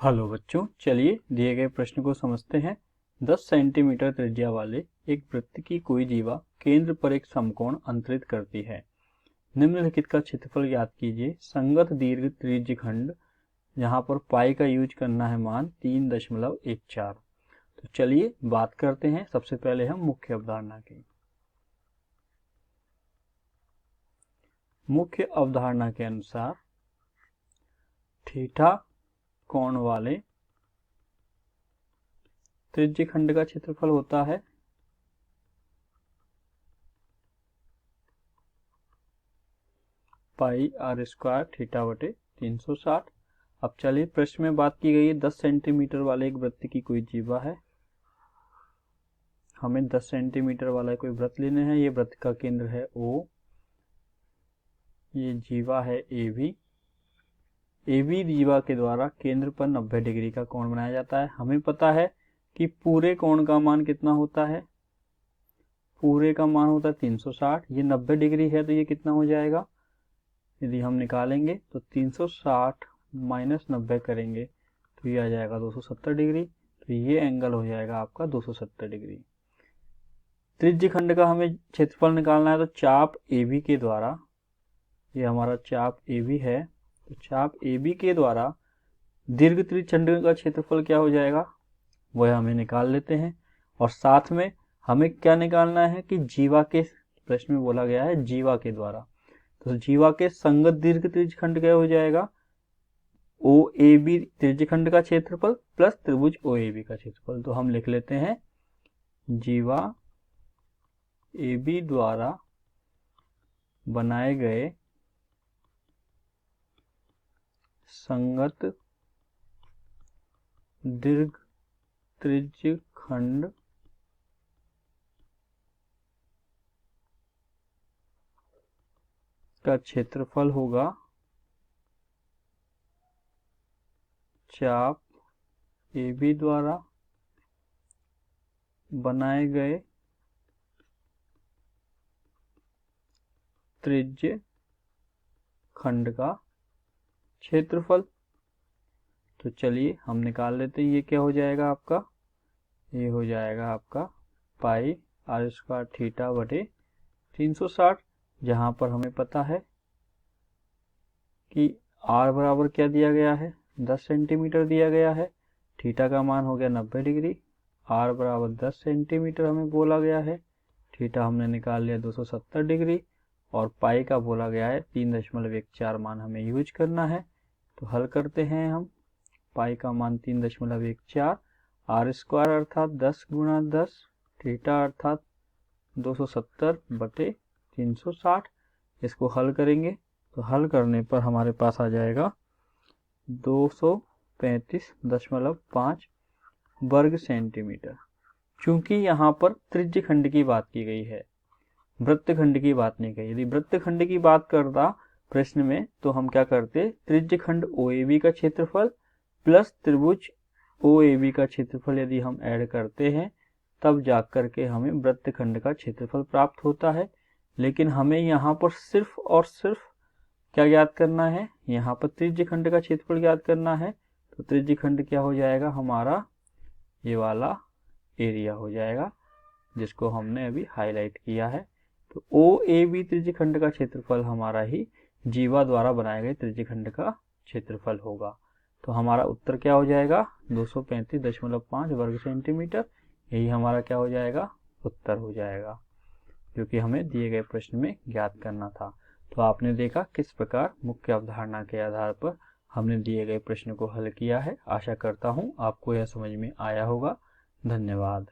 Hello बच्चों, चलिए दिए गए प्रश्न को समझते हैं। 10 सेंटीमीटर त्रिज्या वाले एक वृत्त की कोई जीवा केंद्र पर एक समकोण अंतरित करती है। निम्नलिखित का क्षेत्रफल ज्ञात कीजिए। संगत दीर्घ त्रिज्य खंड, यहाँ पर पाई का यूज करना है मान 3.14। तो चलिए बात करते हैं सबसे पहले हम मुख्य अवधारणा की। मुख्य अवधारणा के अनुसार थीटा कोण वाले त्रिज्य खंड का क्षेत्रफल होता है पाई r स्क्वायर थीटा बटे 360। अब चलिए प्रश्न में बात की गई है 10 सेंटीमीटर वाले एक वृत्त की कोई जीवा है। हमें 10 सेंटीमीटर वाला कोई वृत्त लेना है। ये वृत्त का केंद्र है O, ये जीवा है AB। AB जीवा के द्वारा केंद्र पर 90 डिग्री का कोण बनाया जाता है। हमें पता है कि पूरे कोण का मान कितना होता है, पूरे का मान होता है 360। ये 90 डिग्री है तो ये कितना हो जाएगा, यदि हम निकालेंगे तो 360 माइनस 90 करेंगे तो ये आ जाएगा 270 डिग्री। तो ये एंगल हो जाएगा आपका 270 डिग्री। त्रिज्य खंड का हमें क्षेत्रफल निकालना है तो चाप AB के द्वारा, ये हमारा चाप AB है, तो चाप AB के द्वारा दीर्घ त्रिज्य खंड का क्षेत्रफल क्या हो जाएगा वह हमें निकाल लेते हैं। और साथ में हमें क्या निकालना है कि जीवा के, प्रश्न में बोला गया है जीवा के द्वारा, तो जीवा के संगत दीर्घ त्रिज्य खंड क्या हो जाएगा, OAB त्रिज्य खंड का क्षेत्रफल प्लस त्रिभुज OAB का क्षेत्रफल। तो हम लिख लेते हैं जीवा AB द्वारा बनाए गए संगत दीर्घ त्रिज्य खंड का क्षेत्रफल होगा चाप AB द्वारा बनाए गए त्रिज्य खंड का क्षेत्रफल। तो चलिए हम निकाल लेते हैं। ये क्या हो जाएगा आपका, ये हो जाएगा आपका पाई r स्क्वायर थीटा बटे 360, जहां पर हमें पता है कि r बराबर क्या दिया गया है, 10 सेंटीमीटर दिया गया है। थीटा का मान हो गया 90 डिग्री, r बराबर 10 सेंटीमीटर हमें बोला गया है। थीटा हमने निकाल लिया 270 डिग्री और पाई का बोला गया है 3.14 मान हमें यूज करना है। तो हल करते हैं हम। पाई का मान 3.14, r स्क्वायर अर्थात 10 गुणा 10, थीटा अर्थात 270 बटे 360। इसको हल करेंगे तो हल करने पर हमारे पास आ जाएगा 235.5 वर्ग सेंटीमीटर। चूंकि यहाँ पर त्रिज्य खंड की बात की गई है, वृत्त खंड की बात नहीं कही। यदि वृत्त खंड की बात करता प्रश्न में तो हम क्या करते, त्रिज्य खंड OAB का क्षेत्रफल प्लस त्रिभुज OAB का क्षेत्रफल यदि हम ऐड करते हैं तब जाकर के हमें वृत्त खंड का क्षेत्रफल प्राप्त होता है। लेकिन हमें यहाँ पर सिर्फ और सिर्फ क्या ज्ञात करना है, यहाँ पर त्रिज्य खंड का क्षेत्रफल ज्ञात करना है। तो त्रिज्य खंड क्या हो जाएगा हमारा, ये वाला एरिया हो जाएगा जिसको हमने अभी हाईलाइट किया है। तो OAB त्रिज्य खंड का क्षेत्रफल हमारा ही जीवा द्वारा बनाए गए त्रिज्य खंड का क्षेत्रफल होगा। तो हमारा उत्तर क्या हो जाएगा 235.5 वर्ग सेंटीमीटर। यही हमारा क्या हो जाएगा, उत्तर हो जाएगा, जो कि हमें दिए गए प्रश्न में ज्ञात करना था। तो आपने देखा किस प्रकार मुख्य अवधारणा के आधार पर हमने दिए गए प्रश्न को हल किया है। आशा करता हूँ आपको यह समझ में आया होगा। धन्यवाद।